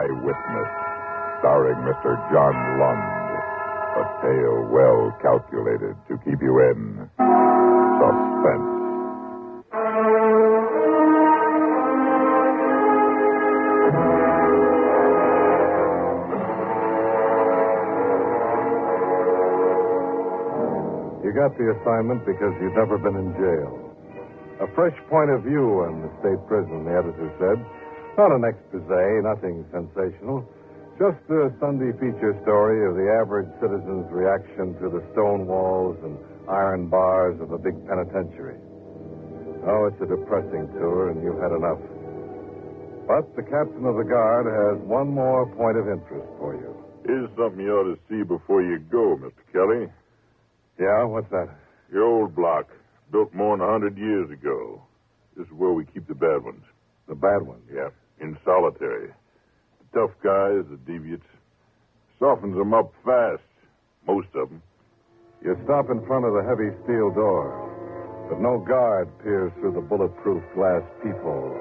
Eyewitness, starring Mr. John Lund. A tale well calculated to keep you in suspense. You got the assignment because you'd never been in jail. A fresh point of view on the state prison, the editor said. Not an expose, nothing sensational. Just a Sunday feature story of the average citizen's reaction to the stone walls and iron bars of a big penitentiary. Oh, it's a depressing tour, and you've had enough. But the captain of the guard has one more point of interest for you. Here's something you ought to see before you go, Mr. Kelly. Yeah, what's that? Your old block, built more than 100 years ago. This is where we keep the bad ones. The bad ones? Yeah, in solitary. The tough guys, the deviates. Softens them up fast, most of them. You stop in front of the heavy steel door, but no guard peers through the bulletproof glass peephole.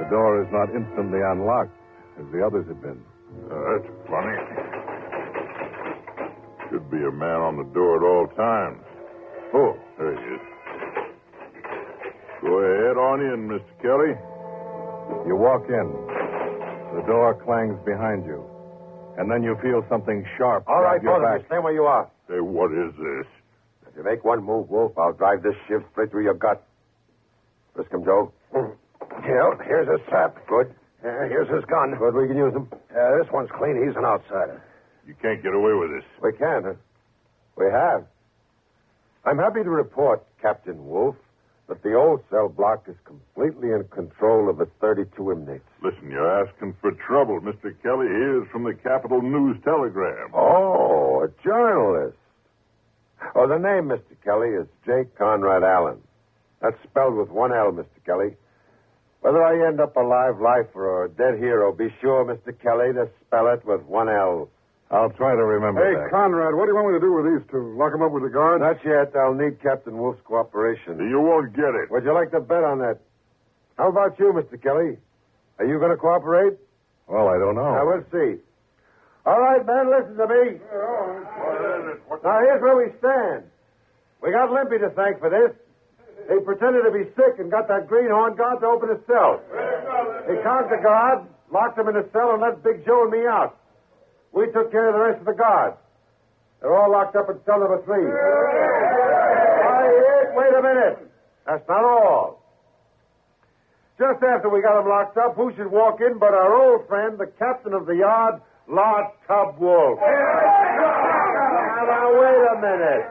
The door is not instantly unlocked, as the others have been. That's funny. Should be a man on the door at all times. Oh, there he is. Go ahead on in, Mr. Kelly. You walk in. The door clangs behind you. And then you feel something sharp. All right, your both of back. you, stay where you are. Say, what is this? If you make one move, Wolf, I'll drive this shiv straight through your gut. Frisk him, Joe. Yeah, here's his strap. Good. Here's his gun. Good, we can use him. This one's clean. He's an outsider. You can't get away with this. We can, huh? We have. I'm happy to report, Captain Wolf, that the old cell block is completely in control of its 32 inmates. Listen, you're asking for trouble. Mr. Kelly here is from the Capital News Telegram. Oh, a journalist. Oh, the name, Mr. Kelly, is J. Conrad Allen. That's spelled with one L, Mr. Kelly. Whether I end up a live lifer or a dead hero, be sure, Mr. Kelly, to spell it with one L. I'll try to remember that. Hey, Conrad, what do you want me to do with these two? Lock them up with the guard? Not yet. I'll need Captain Wolf's cooperation. You won't get it. Would you like to bet on that? How about you, Mr. Kelly? Are you going to cooperate? Well, I don't know. Now, we'll see. All right, man, listen to me. Now, here's where we stand. We got Limpy to thank for this. He pretended to be sick and got that greenhorn guard to open his cell. He conked the guard, locked him in the cell, and let Big Joe and me out. We took care of the rest of the guards. They're all locked up in cell number 3. Wait a minute. That's not all. Just after we got them locked up, who should walk in but our old friend, the captain of the yard, Lord Tub Wolf. Now, wait a minute.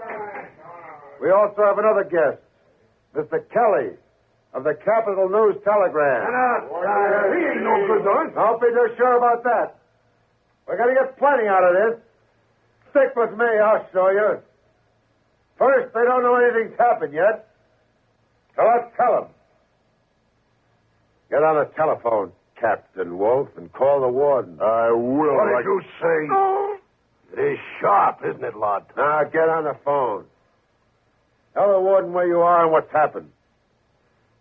We also have another guest, Mr. Kelly of the Capital News Telegram. He ain't no good, though. Don't be too sure about that. We're going to get plenty out of this. Stick with me, I'll show you. First, they don't know anything's happened yet. So let's tell them. Get on the telephone, Captain Wolf, and call the warden. I will. What did you say? It is sharp, isn't it, Lord? Now, get on the phone. Tell the warden where you are and what's happened.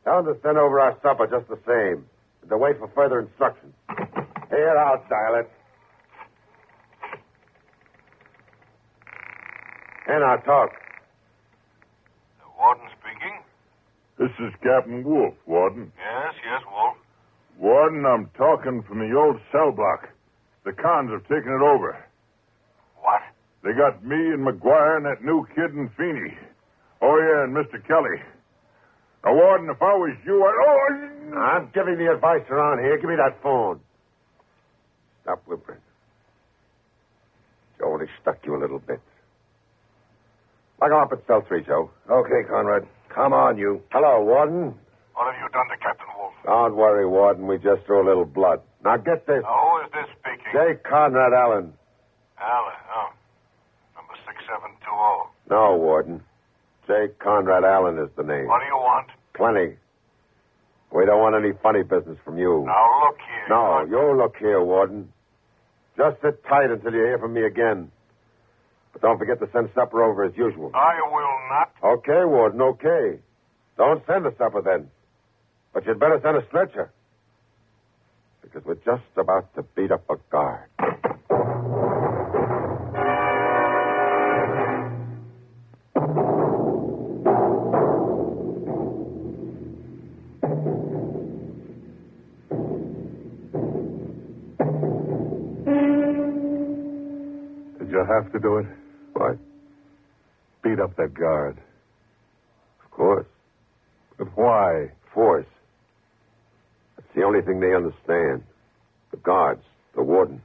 Tell him to send over our supper just the same, and to wait for further instructions. Here, I'll dial it. And I'll talk. The warden speaking? This is Captain Wolf, Warden. Yes, Wolf. Warden, I'm talking from the old cell block. The cons have taken it over. What? They got me and McGuire and that new kid and Feeney. Oh, yeah, and Mr. Kelly. Now, Warden, if I was you, I'm giving the advice around here. Give me that phone. Stop whimpering. Joe only stuck you a little bit. Lock him up at cell 3, Joe. Okay, Conrad. Come on, you. Hello, Warden. What have you done to Captain Wolf? Don't worry, Warden. We just drew a little blood. Now, get this. Who is this speaking? J. Conrad Allen. Allen, Number 6720. No, Warden. J. Conrad Allen is the name. What do you want? Plenty. We don't want any funny business from you. Now, look here. No, you look here, Warden. Just sit tight until you hear from me again. But don't forget to send supper over as usual. I will not. Okay, Warden, okay. Don't send a supper then. But you'd better send a stretcher. because we're just about to beat up a guard. Did you have to do it? What? Beat up that guard. Of course. But why? Force. That's the only thing they understand. The guards, the warden.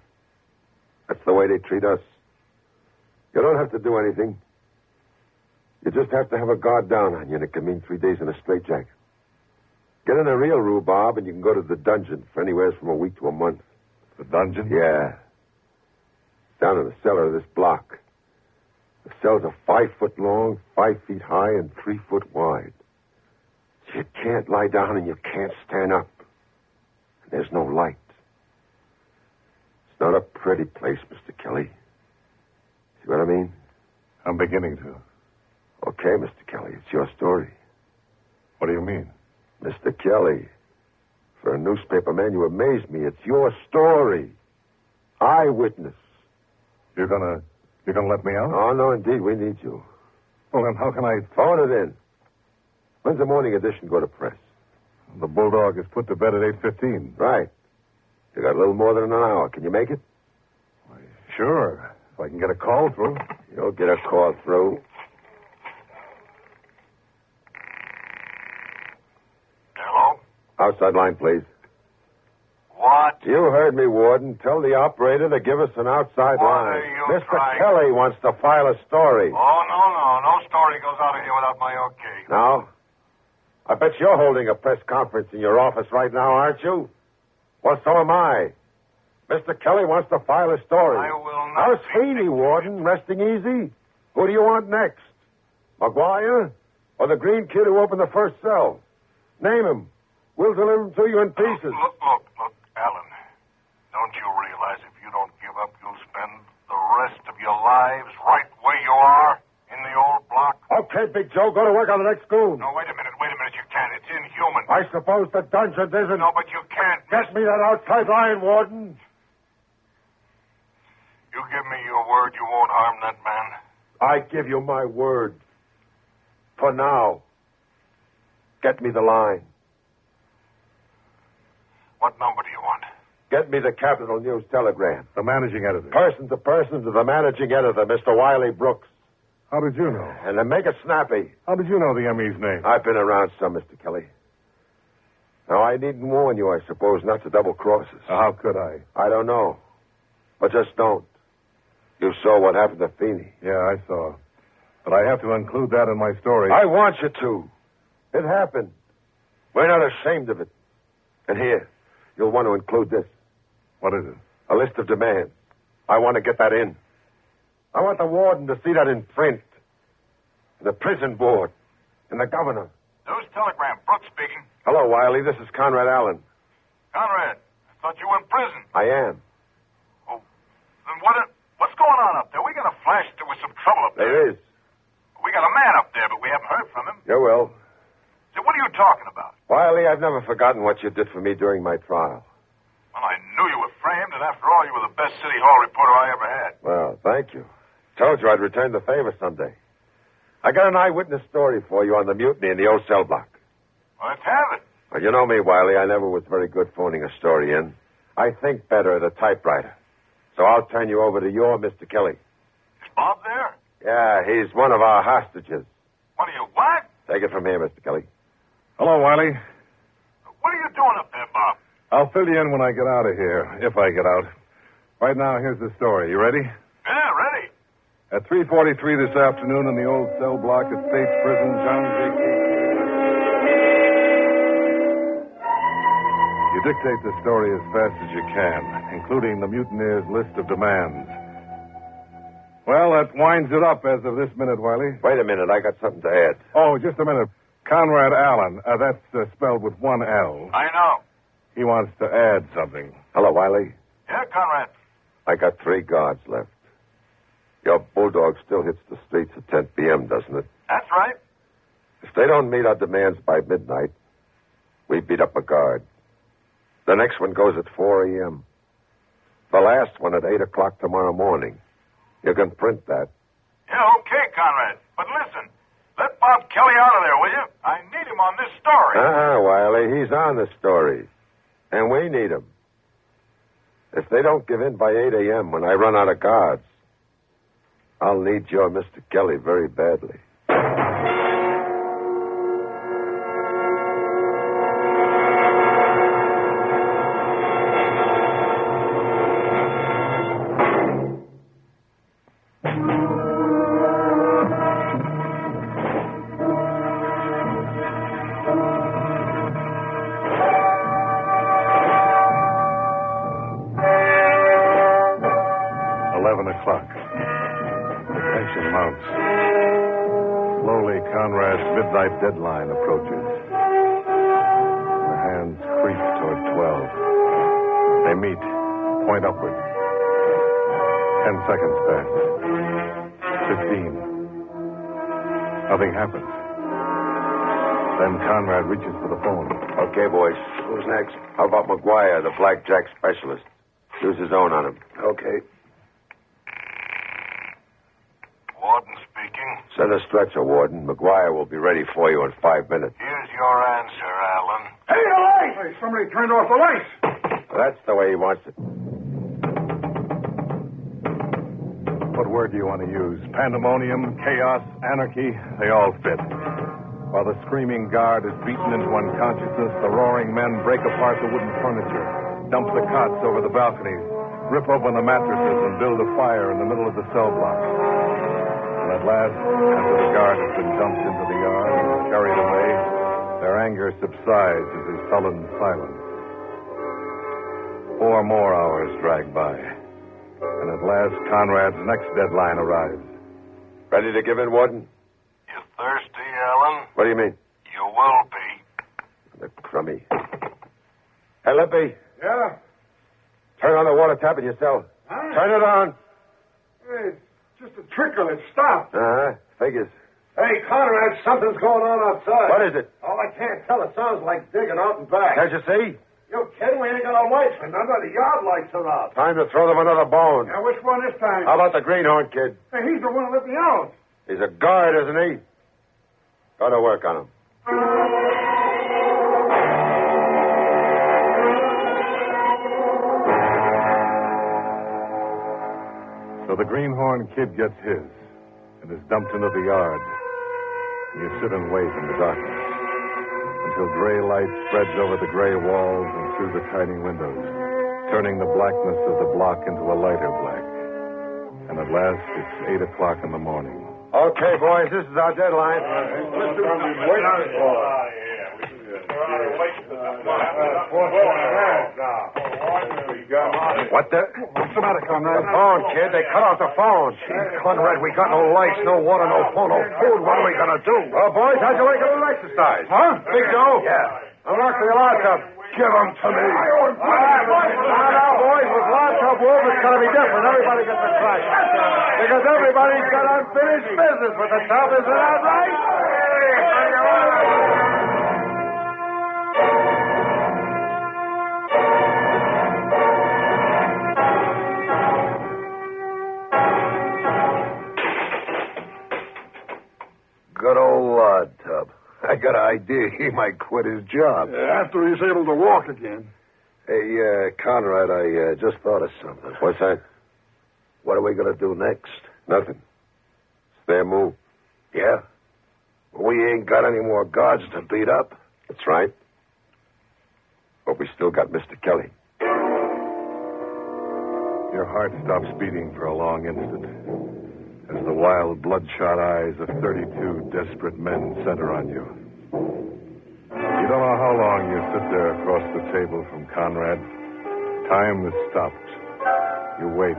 That's the way they treat us. You don't have to do anything. You just have to have a guard down on you, and it can mean 3 days in a straitjacket. Get in a real rhubarb, and you can go to the dungeon for anywhere from a week to a month. The dungeon? Yeah. Down in the cellar of this block. The cells are 5 foot long, 5 feet high, and 3 foot wide. You can't lie down and you can't stand up. And there's no light. It's not a pretty place, Mr. Kelly. See what I mean? I'm beginning to. Okay, Mr. Kelly, it's your story. What do you mean? Mr. Kelly, for a newspaper man, you amaze me. It's your story. Eyewitness. You're gonna let me out? Oh, no, indeed, we need you. Well, then how can I... Phone it in. When's the morning edition go to press? The Bulldog is put to bed at 8:15. Right. You got a little more than an hour. Can you make it? Why, sure. If I can get a call through. You'll get a call through. Hello? Outside line, please. What? You heard me, Warden. Tell the operator to give us an outside What line. are you Mr. trying- Kelly wants to file a story. Oh, no. No story goes out of here without my okay. Now? I bet you're holding a press conference in your office right now, aren't you? Well, so am I. Mr. Kelly wants to file a story. I will not. How's Haney, Warden? Resting easy? Who do you want next? McGuire? Or the green kid who opened the first cell? Name him. We'll deliver him to you in pieces. Look, Alan. Don't you realize if you don't give up, you'll spend the rest of your lives right where you are in the old block? Okay, Big Joe, go to work on the next goon. No, wait a minute. You can't. It's inhuman. I suppose the dungeon isn't. No, but you can't. Get me that outside line, Warden. You give me your word you won't harm that man. I give you my word. For now. Get me the line. What number do you want? Get me the Capital News telegram. The managing editor. Person to person to the managing editor, Mr. Wiley Brooks. How did you know? And then make it snappy. How did you know the ME's name? I've been around some, Mr. Kelly. Now, I needn't warn you, I suppose, not to double cross us. How could I? I don't know. But just don't. You saw what happened to Feeney. Yeah, I saw. But I have to include that in my story. I want you to. It happened. We're not ashamed of it. And here, you'll want to include this. What is it? A list of demands. I want to get that in. I want the warden to see that in print. The prison board. And the governor. News telegram. Brooks speaking. Hello, Wiley. This is Conrad Allen. Conrad, I thought you were in prison. I am. Oh, then what's going on up there? We got a flash there was some trouble up there. There is. We got a man up there, but we haven't heard from him. You will. So what are you talking about? Wiley, I've never forgotten what you did for me during my trial. Well, I knew you were framed, and after all, you were the best City Hall reporter I ever had. Well, thank you. Told you I'd return the favor someday. I got an eyewitness story for you on the mutiny in the old cell block. Well, let's have it. Well, you know me, Wiley. I never was very good phoning a story in. I think better at a typewriter. So I'll turn you over to your Mr. Kelly. Is Bob there? Yeah, he's one of our hostages. What are you, what? Take it from here, Mr. Kelly. Hello, Wiley. What are you doing up there, Bob? I'll fill you in when I get out of here, if I get out. Right now, here's the story. You ready? Yeah, ready. At 3:43 this afternoon in the old cell block at State's Prison, John J. You dictate the story as fast as you can, including the mutineers' list of demands. Well, that winds it up as of this minute, Wiley. Wait a minute. I got something to add. Oh, just a minute. Conrad Allen. That's spelled with one L. I know. He wants to add something. Hello, Wiley. Yeah, Conrad. I got 3 guards left. Your bulldog still hits the streets at 10 p.m., doesn't it? That's right. If they don't meet our demands by midnight, we beat up a guard. The next one goes at 4 a.m. The last one at 8 o'clock tomorrow morning. You can print that. Yeah, okay, Conrad. But listen, let Bob Kelly out of there, will you? I need him on this story. Wiley, he's on the story. And we need him. If they don't give in by 8 a.m. when I run out of guards, I'll need your Mr. Kelly very badly. 11 o'clock. The tension mounts. Slowly, Conrad's midnight deadline approaches. The hands creep toward 12. They meet, point upward. 10 seconds pass. 15. Nothing happens. Then Conrad reaches for the phone. Okay, boys. Who's next? How about McGuire, the blackjack specialist? Use his own on him. Okay. Warden speaking. Send a stretcher, Warden. McGuire will be ready for you in 5 minutes. Here's your answer, Alan. Hey, the lights! Hey, somebody turned off the lights. That's the way he wants it. What word do you want to use? Pandemonium, chaos, anarchy, they all fit. While the screaming guard is beaten into unconsciousness, the roaring men break apart the wooden furniture, dump the cots over the balconies, rip open the mattresses, and build a fire in the middle of the cell block. And at last, after the guard has been dumped into the yard and carried away, their anger subsides into sullen silence. 4 more hours drag by. And at last, Conrad's next deadline arrives. Ready to give in, Warden? You thirsty, Alan? What do you mean? You will be. The crummy. Hey, Lippy. Yeah? Turn on the water tap in your cell. Huh? Turn it on. Hey, it's just a trickle. It stopped. Uh-huh. Figures. Hey, Conrad, something's going on outside. What is it? Oh, I can't tell. It sounds like digging out and back. Can't you see? You kidding? We ain't got no lights. Remember, the yard lights are out. Time to throw them another bone. Yeah, which one this time? How about the greenhorn kid? Hey, he's the one who let me out. He's a guard, isn't he? Go to work on him. So the greenhorn kid gets his and is dumped into the yard. And you sit and wait in the darkness until gray light spreads over the gray walls and through the tiny windows, turning the blackness of the block into a lighter black. And at last, it's 8 o'clock in the morning. Okay, boys, this is our deadline. What the? What's the matter, Conrad? The phone, kid. They cut off the phone. Conrad, we got no lights, no water, no phone, no food. What are we going to do? Well, boys, how'd you like a little exercise? Huh? Big Joe? Yeah. I'll lock the alarm up. Give them to me. Now, boys, with locked-up wolf, it's going to be different. Everybody gets a crack. Because everybody's got unfinished business with the top, isn't that right? Good old Lord Tub. I got an idea he might quit his job. After he's able to walk again. Hey, Conrad, I just thought of something. What's that? What are we going to do next? Nothing. It's their move. Yeah? We ain't got any more guards to beat up. That's right. But we still got Mr. Kelly. Your heart stops beating for a long instant as the wild, bloodshot eyes of 32 desperate men center on you. You don't know how long you sit there across the table from Conrad. Time has stopped. You wait.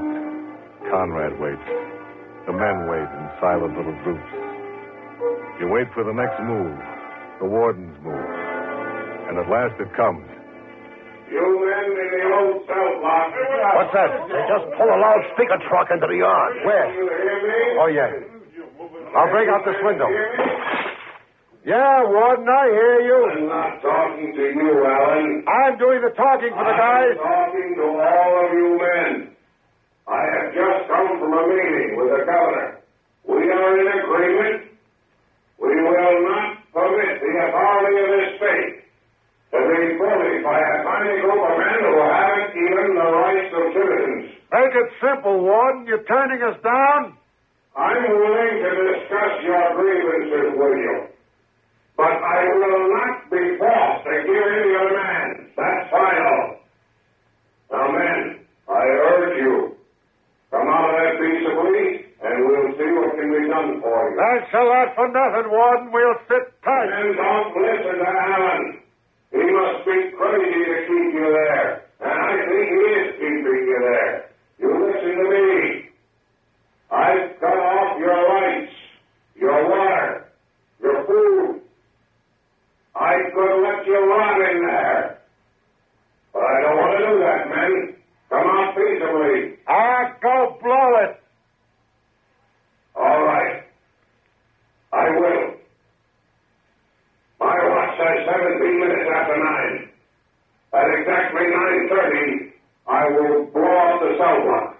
Conrad waits. The men wait in silent little groups. You wait for the next move, the warden's move. And at last it comes. You men in the old cell block. What's that? They just pull a loudspeaker truck into the yard. Where? You hear me? Oh, yeah. I'll break out this window. Yeah, Warden, I hear you. I'm not talking to you, Allen. I'm doing the talking for the guys. I'm talking to all of you men. I have just come from a meeting with the governor. We are in agreement. We will not permit the authority of this state to be bullied by a tiny group of men who haven't even the rights of citizens. Make it simple, Warden. You're turning us down? I'm willing to discuss your grievances with you, but I will not be forced to give in your demands. That's final. Now, men, I urge you, come out of that peaceably, and we'll see what can be done for you. Thanks a lot for nothing, Warden. We'll sit tight. And don't listen to Allen. He must be crazy to keep you there, and I think he is keeping you there. You listen to me. I've cut off your lights, your water, your food. I could let you rot in there. But I don't want to do that, men. Come out peaceably. Go blow it. All right. I will. My watch says 17 minutes after 9. At exactly 9:30, I will blow up the cell block.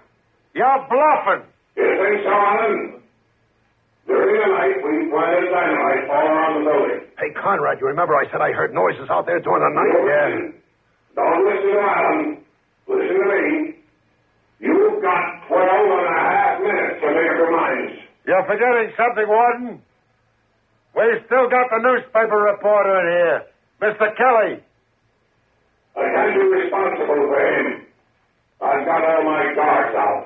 You're bluffing. You think so, Allen? During the night, we planted dynamite all around the building. Hey, Conrad, you remember I said I heard noises out there during the night? Listen. Don't listen to Allen. Listen to me. You've got 12 and a half minutes to make up your minds. You're forgetting something, Warden. We've still got the newspaper reporter in here, Mr. Kelly. I can't be responsible for him. I've got all my guards out.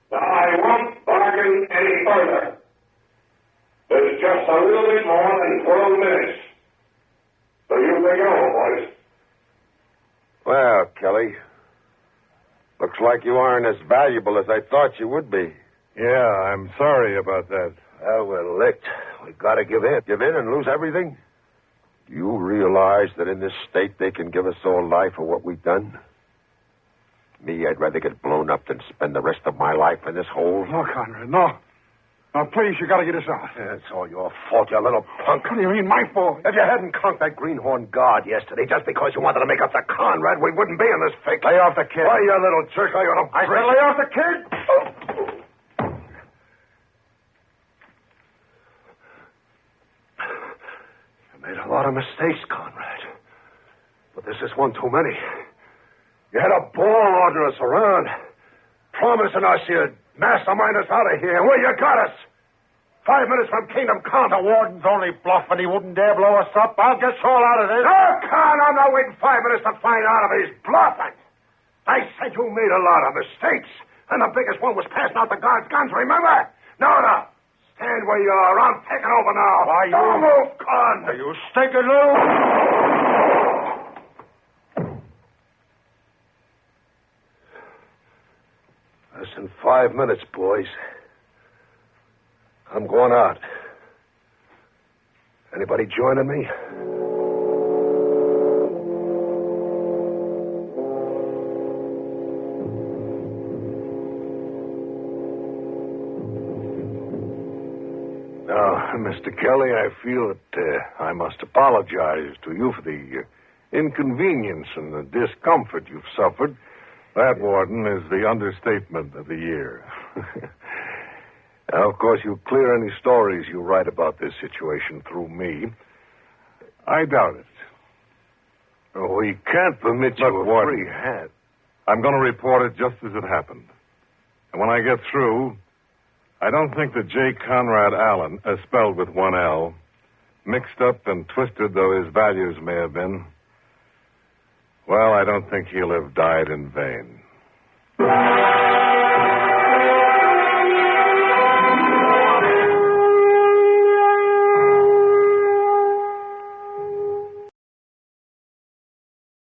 Now, I won't bargain any further. There's just a little bit more than 12 minutes. So you think over, boys. Well, Kelly, looks like you aren't as valuable as I thought you would be. Yeah, I'm sorry about that. Well, we're licked. We gotta give in. Give in and lose everything? Do you realize that in this state they can give us all life for what we've done? Me, I'd rather get blown up than spend the rest of my life in this hole. No, Conrad, no. Now, please, you gotta get us out. Yeah, it's all your fault, you little punk. What do you mean, my fault? If you hadn't conked that greenhorn guard yesterday just because you wanted to make up to Conrad, we wouldn't be in this fix. Lay off the kid. Why, you little jerk, I ought to... I said lay off the kid. You made a lot of mistakes, Conrad. But this is one too many. You had a ball ordering us around, promising us you'd mastermind us out of here. Well, you got us. 5 minutes from Kingdom Come. The warden's only bluffing. He wouldn't dare blow us up. I'll get you all out of this. No, Con, I'm not waiting 5 minutes to find out if he's bluffing. I said you made a lot of mistakes, and the biggest one was passing out the guards' guns, remember? No. Stand where you are. I'm taking over now. Why, you... Don't move, Con. You stinking little... Less than 5 minutes, boys. I'm going out. Anybody joining me? Now, Mr. Kelly, I feel that I must apologize to you for the inconvenience and the discomfort you've suffered. That, Warden, is the understatement of the year. Now, of course, you clear any stories you write about this situation through me. I doubt it. We can't permit you a Warden, free hand. I'm going to report it just as it happened. And when I get through, I don't think that J. Conrad Allen, spelled with one L, mixed up and twisted though his values may have been, well, I don't think he'll have died in vain.